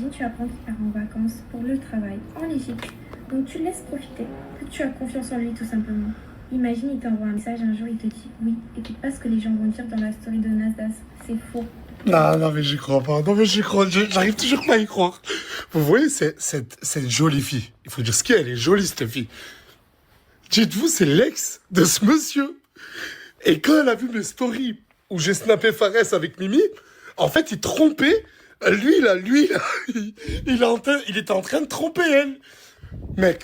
Imagine, tu apprends qu'il part en vacances pour le travail en Égypte. Donc tu le laisses profiter. Que tu as confiance en lui tout simplement. Imagine, il t'envoie un message un jour, il te dit oui. Écoute pas ce que les gens vont dire dans la story de Nasdaq. C'est faux. Non, non, mais j'y crois pas. Non, mais j'y crois. J'arrive toujours pas à y croire. Vous voyez, cette jolie fille. Il faut dire ce qu'elle est jolie, cette fille. Dites-vous, c'est l'ex de ce monsieur. Et quand elle a vu mes stories où j'ai snappé Fares avec Mimi, en fait, il trompait. Lui, il était en train de tromper elle. Mec,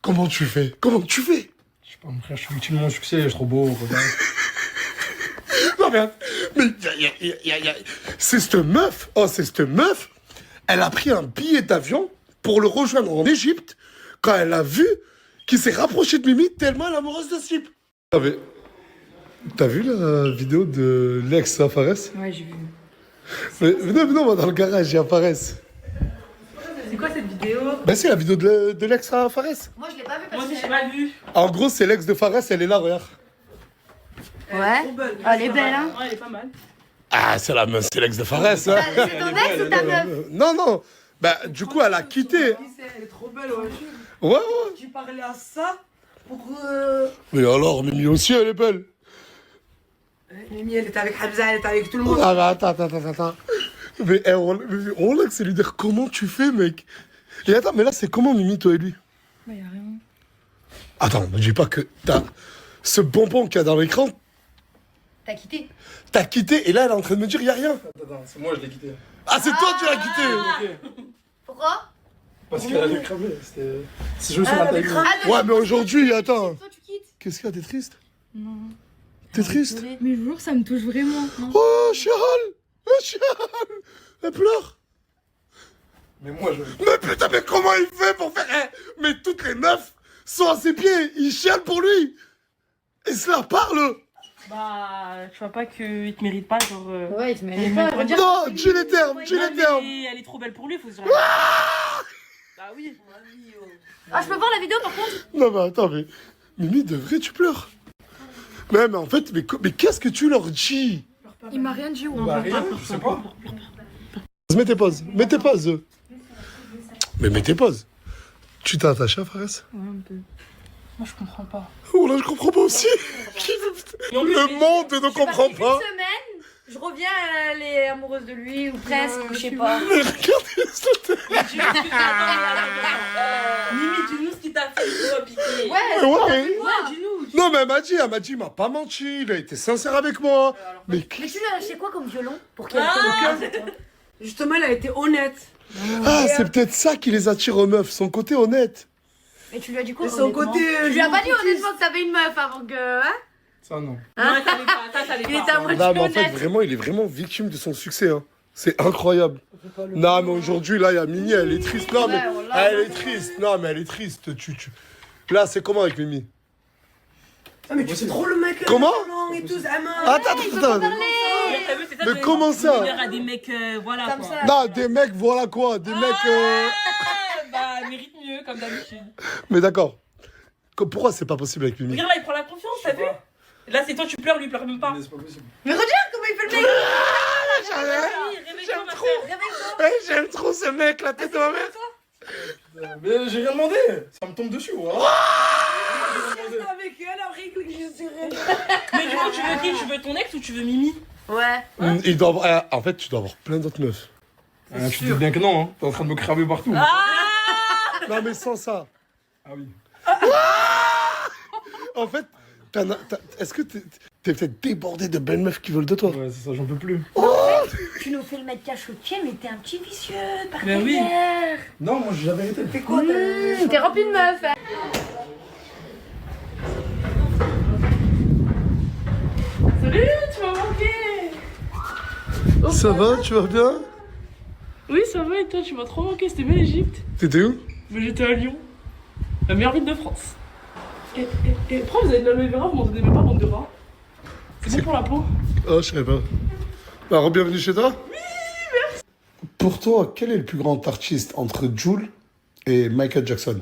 comment tu fais? Comment tu fais? Je sais pas, mon frère, je suis victime de mon succès, je suis trop beau, regarde. Non, mais c'est cette meuf. Oh, c'est cette meuf. Elle a pris un billet d'avion pour le rejoindre en Égypte quand elle a vu qu'il s'est rapproché de Mimi tellement elle est amoureuse de ce type. Ah, mais t'as vu la vidéo de l'ex à Fares? Ouais, j'ai vu. Mais venez, on va dans le garage, il y a Fares. C'est quoi cette vidéo? Ben c'est la vidéo de l'ex à Fares. Moi, je l'ai pas vu Moi parce aussi, que... j'ai pas vu. En gros, c'est l'ex de Fares, elle est là, regarde. Ouais. Ah, elle est belle, hein. Ouais, elle est pas mal. Ah, c'est la meuf, c'est l'ex de Fares. Hein. C'est ton ex ou ta meuf? Non, non. Bah, du coup, elle a quitté. Elle est trop belle, ouais. Ouais. Tu parlais à ça pour. Mais alors, Mimi aussi, elle est belle. Mimi, elle était avec Hamza, elle était avec tout le monde. Ah, bah, attends. Mais Rolex, c'est lui dire comment tu fais, mec. Et attends, mais là, c'est comment, Mimi, toi et lui? Bah, y'a rien. Attends, me dis pas que t'as ce bonbon qu'il y a dans l'écran, T'as quitté? t'as quitté, et là, elle est en train de me dire, y a rien. Attends, c'est moi, je l'ai quitté. Ah, c'est toi, tu l'as quitté. Ok. Pourquoi? Parce qu'elle allait cramer, c'était... Si je me suis raté. Ouais, mais aujourd'hui, attends. Toi, tu quittes? Qu'est-ce qu'il y a, t'es triste? Non. T'es triste? Mais je vous jure, ça me touche vraiment. Non. Oh, Chiral, elle pleure. Mais moi, je... Mais putain, mais comment il fait pour faire... Mais toutes les meufs sont à ses pieds, ils chialent pour lui. Et cela parle. Bah, tu vois pas qu'il te mérite pas, genre. Ouais, il te mérite pas. Elle va dire... Non, dis les termes, dis Non, les termes. mais elle est trop belle pour lui, faut se dire. Bah oui. Ah, je peux voir la vidéo par contre? Non, mais attends, mais... Mimi, de vrai, tu pleures. Mais en fait, mais qu'est-ce que tu leur dis? Il m'a rien dit. Bah rien, je sais pas. Mettez pause. Mais mettez pause. Tu t'es attaché à Fares? Ouais, un peu. Moi, je comprends pas. Oh là, je comprends pas aussi. Et en plus, Le monde ne comprend pas. Une semaine, je reviens, elle est amoureuse de lui, ou presque, je sais pas. Mais regardez cette tête. Mimi, dis-nous ce qui t'a fait, tu vas piquer. Ouais, Ouais. Dis-nous. Non, mais elle m'a dit, il m'a pas menti, il a été sincère avec moi. Mais mais tu lui as acheté quoi comme violon? Pour qu'elle Ah. Justement, elle a été honnête. c'est peut-être ça qui les attire aux meufs, son côté honnête. Et tu lui as dit quoi? Et son honnêtement? côté. Tu lui as pas dit honnêtement que t'avais une meuf avant que. Hein? Ça, non. Non, elle savait pas, ça savait Il était pas. à moitié Non, mais en fait, honnête. vraiment, il est vraiment victime de son succès. Hein. C'est incroyable. Non, mais aujourd'hui, là, il y a Mimi, elle est triste. Non, mais Ouais, voilà. elle est triste. Non, mais elle est triste. Là, c'est comment avec Mimi? Ah, mais tu sais trop le mec. Comment Et tout, ça Attends. Mais t'as vu, c'est ça, Mais de- comment ça de dire à des mecs, voilà Comme quoi. ça. Non, des mecs, voilà quoi. Des mecs. Bah, mérite mieux, comme d'habitude. Mais d'accord. Pourquoi c'est pas possible avec Mimi? Regarde là, il prend la confiance, t'as vu? Là, c'est toi, tu pleures, lui, il pleure même pas. Mais c'est pas possible. Mais regarde comment il fait le mec! Vas-y, réveille-toi, ma sœur. J'aime trop ce mec, la tête de ma mère. Mais j'ai rien demandé. Ça me tombe dessus, voilà. avec elle, après que je serais. Mais du coup, tu veux qui? Tu veux ton ex ou tu veux Mimi? Ouais. Il doit avoir... En fait, tu dois avoir plein d'autres meufs. Tu te dis bien que non, hein. T'es en train de me cramer partout. Non, mais sans ça. Ah oui. En fait, est-ce que t'es peut-être débordé de belles meufs qui veulent de toi? Ouais, c'est ça, j'en peux plus. Tu nous fais le mettre cache au pied, mais t'es un petit vicieux, par Ben oui. derrière. Non, moi j'ai la vérité. Fais quoi, T'es rempli de meufs. Hein. Salut, tu m'as manqué. Ça va, tu vas bien? Oui, ça va, et toi, tu m'as trop manqué. C'était bien l'Egypte. T'étais où? Mais j'étais à Lyon, la meilleure ville de France. Et pourquoi vous avez de l'aloe vera, vous m'en donnez même pas, bande de rats? C'est bon pour la peau? Oh, je savais pas. Bah, bienvenue chez toi. Oui, merci. Pour toi, quel est le plus grand artiste entre Jul et Michael Jackson?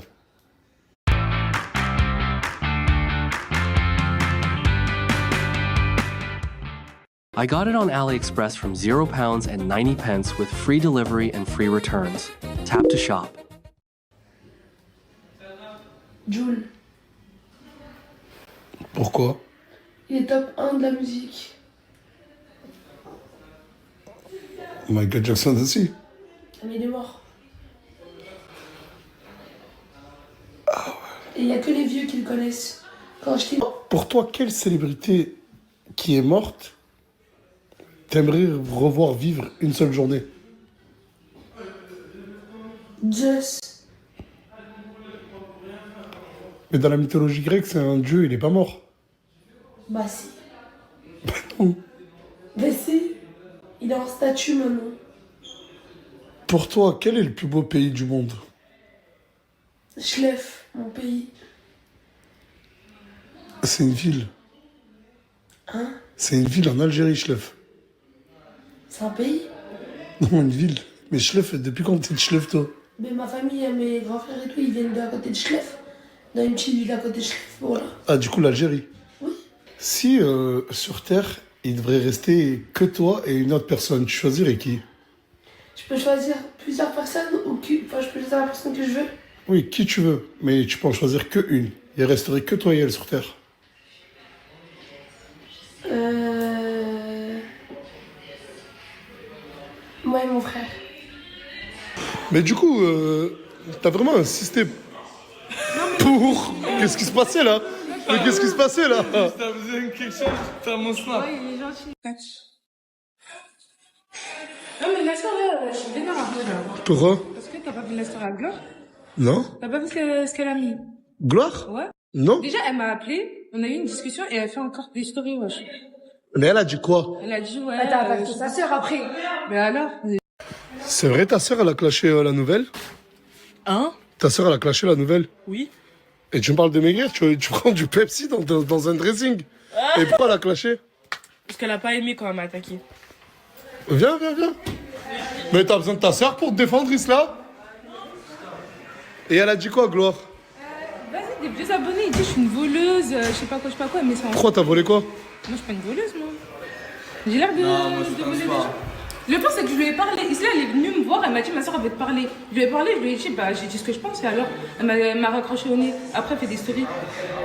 I got it on AliExpress from £0 and 90 pence with free delivery and free returns. Tap to shop. Jul, Pourquoi? il est top 1 de la musique. Michael Jackson aussi. Mais il est mort. Et il n'y a que les vieux qui le connaissent. Quand je t'ai... Pour toi, quelle célébrité qui est morte t'aimerais revoir vivre une seule journée? Zeus. Mais dans la mythologie grecque, c'est un dieu, il est pas mort. Bah si. Non. Mais si. Il est en statue maintenant. Pour toi, quel est le plus beau pays du monde? Schlef, mon pays. C'est une ville. Hein? C'est une ville en Algérie, Schlef. C'est un pays? Non, une ville. Mais Schlef, depuis quand t'es de Schlef, toi? Mais ma famille, mes grands frères et tout, ils viennent d'à côté de Schlef. Dans une petite ville à côté de Schlef, voilà. Ah, du coup, l'Algérie. Oui. Si sur Terre, il devrait rester que toi et une autre personne, tu choisirais qui? Je peux choisir plusieurs personnes ou enfin, je peux choisir la personne que je veux. Oui, qui tu veux, mais tu peux en choisir que une. Il resterait que toi et elle sur Terre. Moi et mon frère. Mais du coup, t'as vraiment insisté pour... Qu'est-ce qui se passait là? Mais qu'est-ce qui se passait là? T'as besoin de quelque chose, t'as mon snap. il est gentil. Non, mais la soeur, là, je suis vénère un peu, là. Pourquoi? Parce que t'as pas vu la soeur à Gloire? Non? T'as pas vu ce qu'elle a mis? Gloire? Ouais. Non? Déjà, elle m'a appelé, on a eu une discussion et elle fait encore des stories, wesh. Mais elle a dit quoi? Elle a dit, ouais. T'as attaqué sa sœur après. Mais alors? C'est vrai, ta sœur, elle a clashé la nouvelle? Hein? Ta sœur, elle a clashé la nouvelle? Oui. Et tu me parles de maigrir, tu prends du Pepsi dans un dressing. Et pourquoi elle a clashé? Parce qu'elle a pas aimé quand elle m'a attaqué. Viens. Mais t'as besoin de ta sœur pour te défendre, Isla? Et elle a dit quoi, Gloire? Vas-y, des vieux abonnés, il dit, je suis une voleuse, je sais pas quoi, mais c'est en... Pourquoi t'as volé quoi? Moi, je suis pas une voleuse, moi. J'ai l'air de voler des gens. Le pire, c'est que je lui ai parlé. Isla, elle est venue me voir, elle m'a dit, ma soeur, elle veut te parler. Je lui ai parlé, je lui ai dit, bah, j'ai dit ce que je pense, et alors, elle m'a raccroché au nez. Après, elle fait des stories.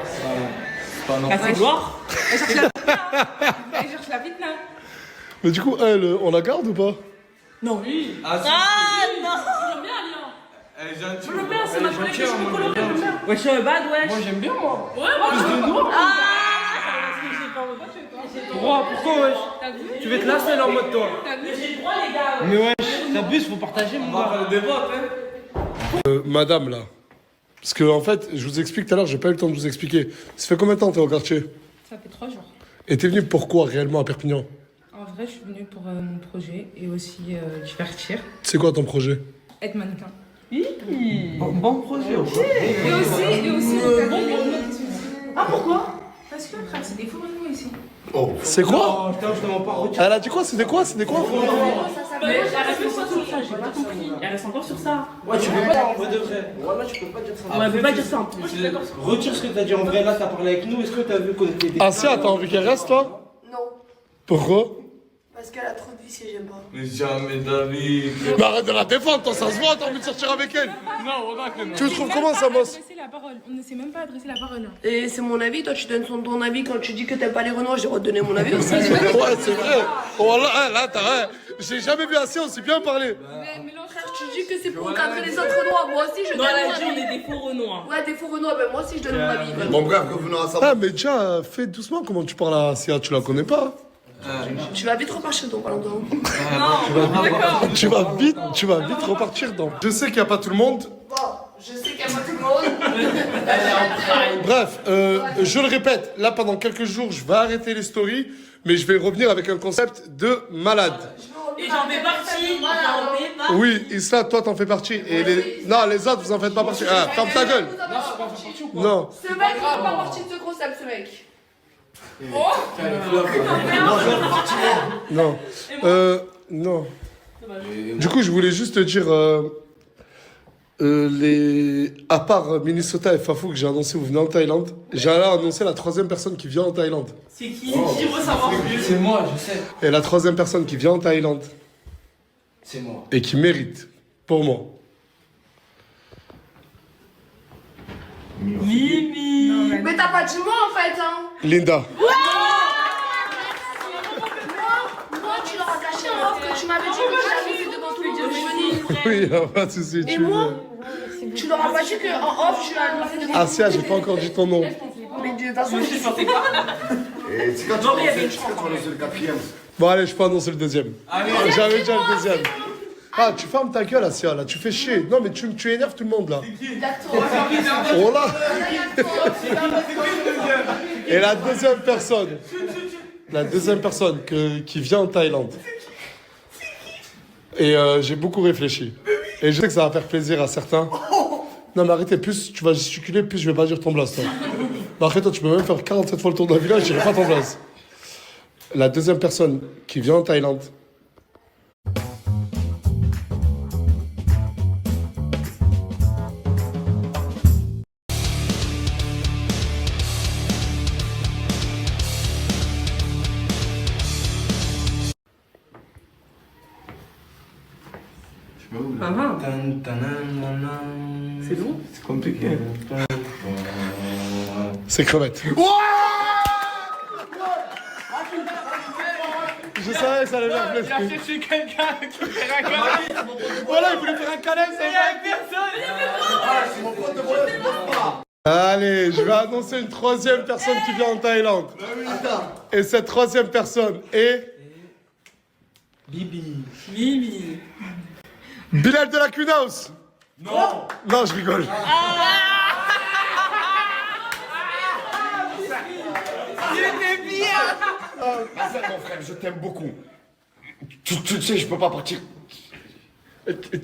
C'est pas non. C'est Gloire. Elle cherche la fitna. Elle cherche la fitna. Mais du coup, elle, on la garde ou pas? Non. Oui. Ah, non. J'aime bien, Alien. Elle est gentille. J'aime bien, c'est ma collègue, je moi, suis colorée, j'aime j'aime bien. bien. Wesh, bad, wesh. Moi, j'aime bien, moi. Ouais, moi, Plus de noir. Droit, pourquoi wesh? Tu veux te lasser là en mode toi? T'as vu, j'ai le droit, les gars. Mais wesh, t'abuses, faut partager mon On va gars. faire le débat, hein. Madame, là. Parce que, en fait, je vous explique tout à l'heure, j'ai pas eu le temps de vous expliquer. Ça fait combien de temps t'es au quartier? Ça fait 3 jours. Et t'es venu pourquoi réellement à Perpignan? En vrai, je suis venue pour mon projet et aussi divertir. C'est quoi ton projet? Être mannequin. Bon projet, ok. Et aussi, Ah, pourquoi? Parce que, frère, c'est des faux renoués ici. C'est quoi? Oh, putain, je demande pas retirer. Elle a dit quoi? C'était quoi? Mais elle reste sur ça, j'ai pas compris. Elle reste encore sur ça. Ouais, tu peux pas, en vrai de vrai. Voilà, tu peux pas dire ça. Ouais, elle peut pas dire ça en plus. Je suis d'accord. Retire ce que t'as dit en vrai, là, t'as parlé avec nous. Est-ce que t'as vu qu'on était des. Asia, t'as envie qu'elle reste, toi? Non. Pourquoi? Parce qu'elle a trop de vices et j'aime pas. Mais jamais David. Mais arrête de la défendre, toi, ça se voit, t'as envie de sortir avec elle. Non, regarde que non. Tu le trouves comment, ça, bosse? On ne sait même pas adresser la parole. Et c'est mon avis, toi tu donnes ton avis quand tu dis que t'aimes pas les Renois, j'ai redonné mon avis aussi. Ouais, c'est vrai. Oh là, t'as rien. J'ai jamais vu Asia aussi bien parler. Mais frère, tu dis que c'est pour encadrer les autres Renois, moi aussi je donne Non, elle mon a dit avis. on est des faux renois. Ouais, des faux Renois, ben moi aussi je donne mon avis. Bon bref, revenons à ça. Ah, mais déjà, fais doucement comment tu parles à Asia, tu la connais pas. Tu vas vite repartir dans pas longtemps. Tu vas vite repartir dans. Je sais qu'il n'y a pas tout le monde. Bon, je sais qu'il y a pas tout le monde. Bref, je le répète, là pendant quelques jours, je vais arrêter les stories, mais je vais revenir avec un concept de malade. Et j'en fais partie. Oui, Isla, toi t'en fais partie. Et les... Non, les autres, vous en fêtes pas partie. Ah, ferme ta gueule. Non. Ce mec, il fait pas partie de ce concept, ce mec. Non. Non. Du coup, je voulais juste te dire. À part Minnesota et Fafou que j'ai annoncé vous venez en Thaïlande, j'ai annoncé la troisième personne qui vient en Thaïlande. C'est qui? Qui veut savoir plus? C'est moi, je sais. Et la troisième personne qui vient en Thaïlande C'est moi. et qui mérite, pour moi. Mimi. Mais t'as pas dit moi en fait, hein. Linda. Moi, tu leur as caché en off que tu m'avais dit que j'avais fait devant tous les dieux. Oui, y a pas de souci. Et moi, tu leur as pas dit qu'en off, tu l'as annoncé devant Asia, j'ai pas encore dit ton nom. Mais de toute façon, Je sortais quoi? Et c'est quand tu vas lancer le quatrième. Bon, allez, je peux annoncer le deuxième. Allez, J'avais déjà le deuxième. Ah, tu fermes ta gueule, Asia, là. Tu fais chier. Non, mais tu énerves tout le monde, là. Oh là. Et la deuxième personne qui vient en Thaïlande. Et j'ai beaucoup réfléchi. Et je sais que ça va faire plaisir à certains. Non, mais arrêtez, plus tu vas gesticuler, plus je vais pas dire ton blast, toi. Mais après, toi, tu peux même faire 47 fois le tour d'un village, je dirai pas ton blast. La deuxième personne qui vient en Thaïlande. C'est long? C'est compliqué. C'est crevette. Je savais que ça allait faire plaisir. Il a cherché quelqu'un qui fait un câlin. Voilà, il voulait faire un câlin, c'est Il y a personne. Allez, je vais annoncer une troisième personne qui vient en Thaïlande. Et cette troisième personne est... Bibi. Bilal de la Kunaus. Non. Non, je rigole. Mon frère, je t'aime beaucoup. Tu sais, je peux pas partir.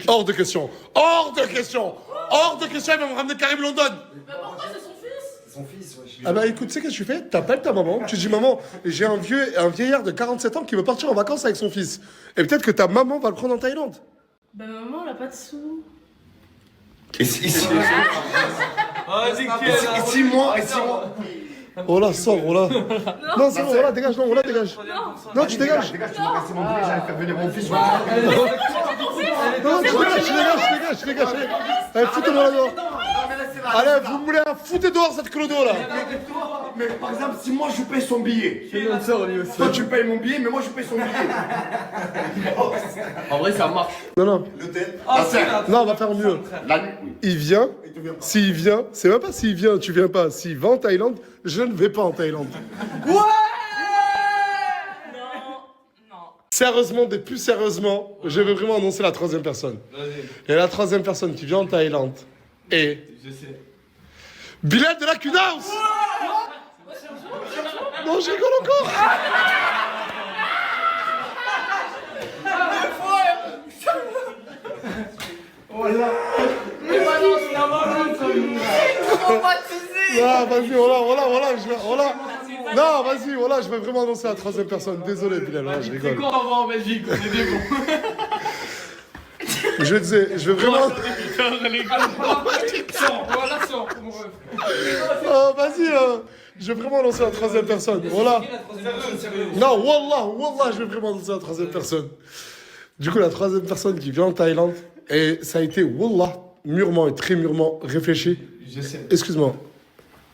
Hors de question. Hors de question. Hors de question, il va me ramener Karim London. Son fils, wesh. Ah bah écoute, tu sais qu'est-ce que tu fais? T'appelles ta maman, tu dis maman, j'ai un vieillard de 47 ans qui veut partir en vacances avec son fils. Et peut-être que ta maman va le prendre en Thaïlande. Bah maman, elle a pas de sous. Et si Vas-y, moi. Oh là, sors, oh là. Non, c'est bon, oh là, dégage, non, oh là, dégage. Non, tu dégages. Dégage, tu m'as cassé mon billet, j'allais faire venir mon fils. Non, tu dégages. Allez, foutez-moi là dehors. Allez, vous me voulez foutre dehors cette clodo là. Mais par exemple, si moi je paye son billet, toi tu payes mon billet, mais moi je paye son billet. En vrai, ça marche. Non. Non, on va faire mieux. La nuit, oui. Il vient. S'il vient, c'est même pas s'il vient, tu viens pas. S'il va en Thaïlande, je ne vais pas en Thaïlande. Non. Sérieusement, des plus sérieusement, je vais vraiment annoncer la troisième personne. Vas-y. Et la troisième personne qui vient en Thaïlande est Je sais. Bilal de la Kunaus. Non, je rigole encore. Non, vas-y, voilà. Non, vas-y, voilà, je vais vraiment annoncer la troisième personne. Désolé, Bilal, voilà, je C'est rigole. quand on va en Belgique, on est des bons. Je vais vraiment... Voilà, sors, mon ref. Oh, vas-y, je vais vraiment annoncer la troisième personne. Voilà. Non, wallah, je vais vraiment annoncer la troisième personne. Du coup, la troisième personne qui vient en Thaïlande, et ça a été, wallah, mûrement et très mûrement réfléchi. Je sais. Excuse-moi,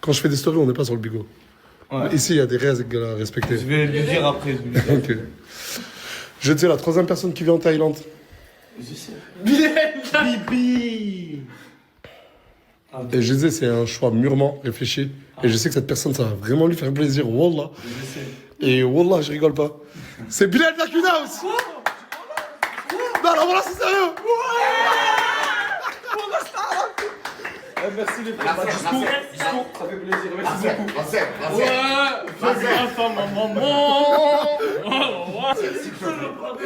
quand je fais des stories, on n'est pas sur le bigot. Ouais. Ici, il y a des règles à respecter. Je vais lui dire après. Ok. Je dis la troisième personne qui vient en Thaïlande. Je sais. Bibi. Et je disais, c'est un choix mûrement réfléchi. Et je sais que cette personne, ça va vraiment lui faire plaisir, wallah. Je sais. Et wallah, je rigole pas. C'est Bilal de la Kunaus. Non, voilà, c'est sérieux. Merci les frères. Discours, ça fait plaisir. Merci beaucoup.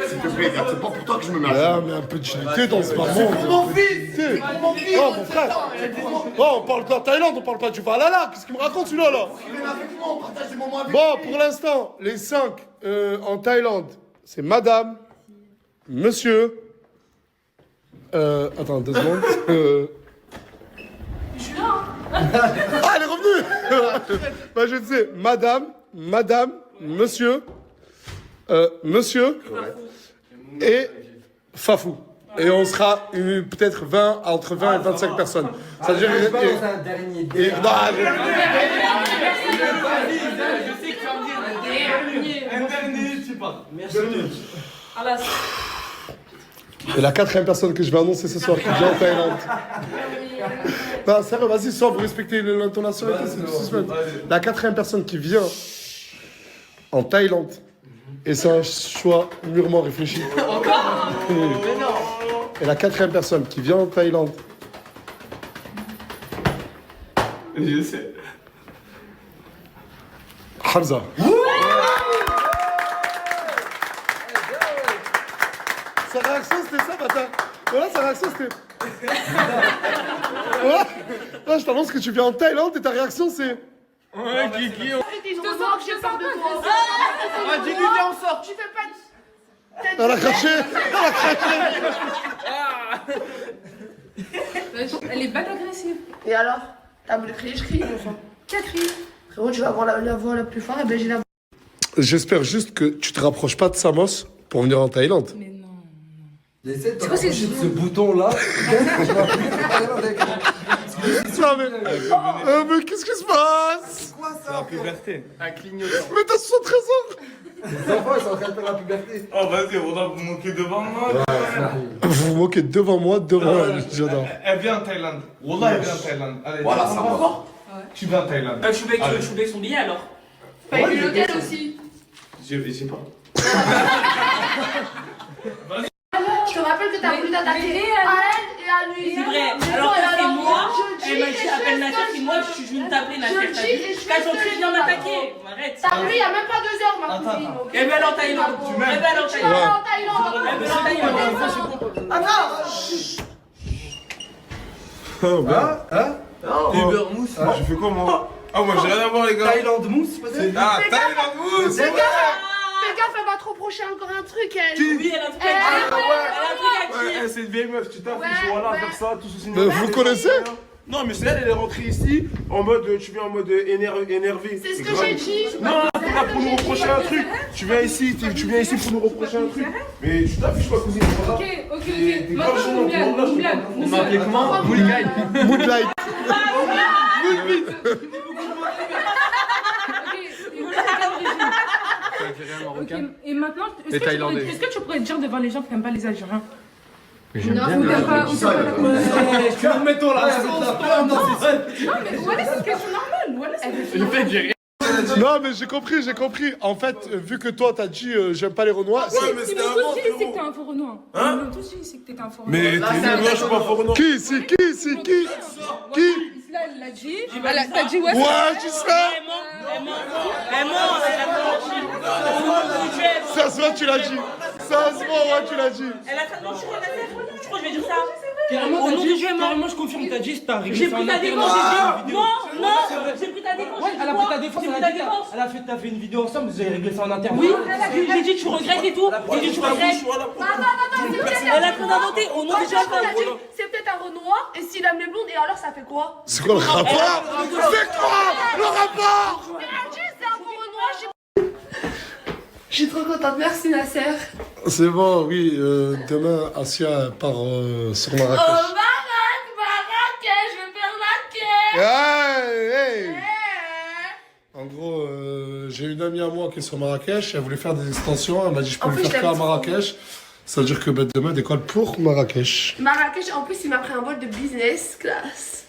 S'il te plaît, c'est pas pour toi que je me mets Ah, mais un peu de dignité dans ce moment. C'est mon fils. Oh, mon frère. Oh, on parle pas de Thaïlande, on parle pas du Valhalla. Qu'est-ce qu'il me raconte celui-là, là? Il est avec moi, on partage des moments avec Bon, pour l'instant, les 5 en Thaïlande, c'est madame, monsieur, Attends, 2 secondes. Je suis là. Ah, elle est revenue. Bah, je sais, madame, monsieur, monsieur et Fafou. Et on sera peut-être entre 20 et 25 personnes. C'est-à-dire... Je pas dans un dernier dé. Non, Merci. et la 4e personne que je vais annoncer ce soir qui vient en Thaïlande. Non, sérieux, vas-y, sois, vous respectez l'intonation et tout, c'est du suspense. La 4e personne qui vient en Thaïlande, et c'est un choix mûrement réfléchi. Encore ? Et la 4e personne qui vient en Thaïlande. Je sais. Hamza. Sa réaction c'était ça, bâtard. Voilà, sa réaction c'était. Voilà. Là, je t'annonce que tu viens en Thaïlande et ta réaction c'est. Ouais, Kiki. Je te sens que j'ai peur de toi. Ah, dis-lui, viens, on sort. Tu fais pas de... Elle a craché. Elle est bête agressive. Et alors? T'as voulu crier, je crie, mon sang. Qui a crié? Frérot, tu vas avoir la voix la plus forte, et ben j'ai la voix. J'espère juste que tu te rapproches pas de Samos pour venir en Thaïlande. Mais non. Essaie de t'approcher de ce bouton-là. Non mais qu'est-ce qui se passe? Quoi ça? La puberté. Un clignotant. Mais t'as 73 ans. Les enfants, ils sont en train de faire la puberté. Oh, vas-y, on va vous moquer devant moi. Vous vous moquez devant moi, devant elle, j'adore. Elle vient en Thaïlande. Wallah, elle vient en Thaïlande. Allez, Voilà, ça va. Tu viens en Thaïlande. Je suis avec son billet alors. Paye l'hôtel aussi. J'ai pas. Je te rappelle que t'as voulu t'attaquer à elle et à lui. C'est vrai. Alors que c'est moi, elle m'a dit appelle Nasser, c'est moi, je suis venue t'appeler Nasser. Quand son cri vient m'attaquer. Arrête. T'as vu, il y a même pas 2 heures, ma cousine. Elle veut aller en Thaïlande. Elle veut aller en Tu vas aller Thaïlande. en Thaïlande. Elle veut aller en Thaïlande. Attends. Uber mousse. Je fais quoi moi? Ah, moi j'ai rien à voir, les gars. Thaïlande mousse, peut-être. Ah, Thaïlande mousse. Fais gaffe, elle va trop procher encore un truc, elle. Oui, elle a un truc à dire. Elle a un truc à dire. Ouais, c'est une vieille meuf, tu t'as fait, je suis là, faire ça, tout ceci. Vous connaissez? Non, mais c'est elle est rentrée ici en mode, tu viens en mode énervé. C'est ce que j'ai dit. Non, t'es là pour nous reprocher un truc. Tu viens ici pour nous reprocher un truc. Mais tu t'affiches ma cousine. Ok. Maintenant, Moulad. On m'a appelé comment? Moulgaï. Moodlight. Et maintenant, est-ce que tu pourrais dire devant les gens que t'aimes pas les Algériens? J'aime Non, bien. ou t'aimes pas la Tu vas me mettre là. Non, mais voilà, c'est une question normale. Voilà, c'est une question Non mais j'ai compris. En fait, vu que toi t'as dit j'aime pas les Renois. Ouais, mais Ils c'était m'ont avant, tous dit c'est que t'es un faux Renoir. Ils m'ont tous dit c'est que t'es un faux Renoir. Mais t'es nul, moi je suis pas fort, non. Qui? Isla, elle l'a dit. T'as dit ouais. Ouais, tu sais. Ça se voit, tu l'as dit. Ça se voit, ouais, tu l'as dit. Elle a ça. Non, je crois que je vais dire ça. Carrément, Au nom de Dieu, je confirme, t'as dit, t'as réglé J'ai pris ta défense, j'ai dit. Non, j'ai pris ta défense. Ouais, elle a pris ta défense, t'as fait une vidéo ensemble, vous avez réglé ça en interne. Oui, j'ai dit tu regrettes et tout. J'ai dit tu regrettes. Attends, Elle a trop inventé. Au nom de Dieu, c'est peut-être un Renoir, et s'il aime les blondes, et alors ça fait quoi? C'est quoi le rapport? C'est quoi le rapport? Mais elle dit c'est un faux Renoir, je suis trop contente, merci Nasser. C'est bon, oui. Demain, Asia part sur Marrakech. Oh Marrakech, je vais faire Hey. En gros, j'ai une amie à moi qui est sur Marrakech. Elle voulait faire des extensions. Elle m'a dit je peux En lui plus, faire je faire à l'aime Marrakech. Ça veut dire que demain, décolle pour Marrakech. Marrakech, en plus, il m'a pris un vol de business class.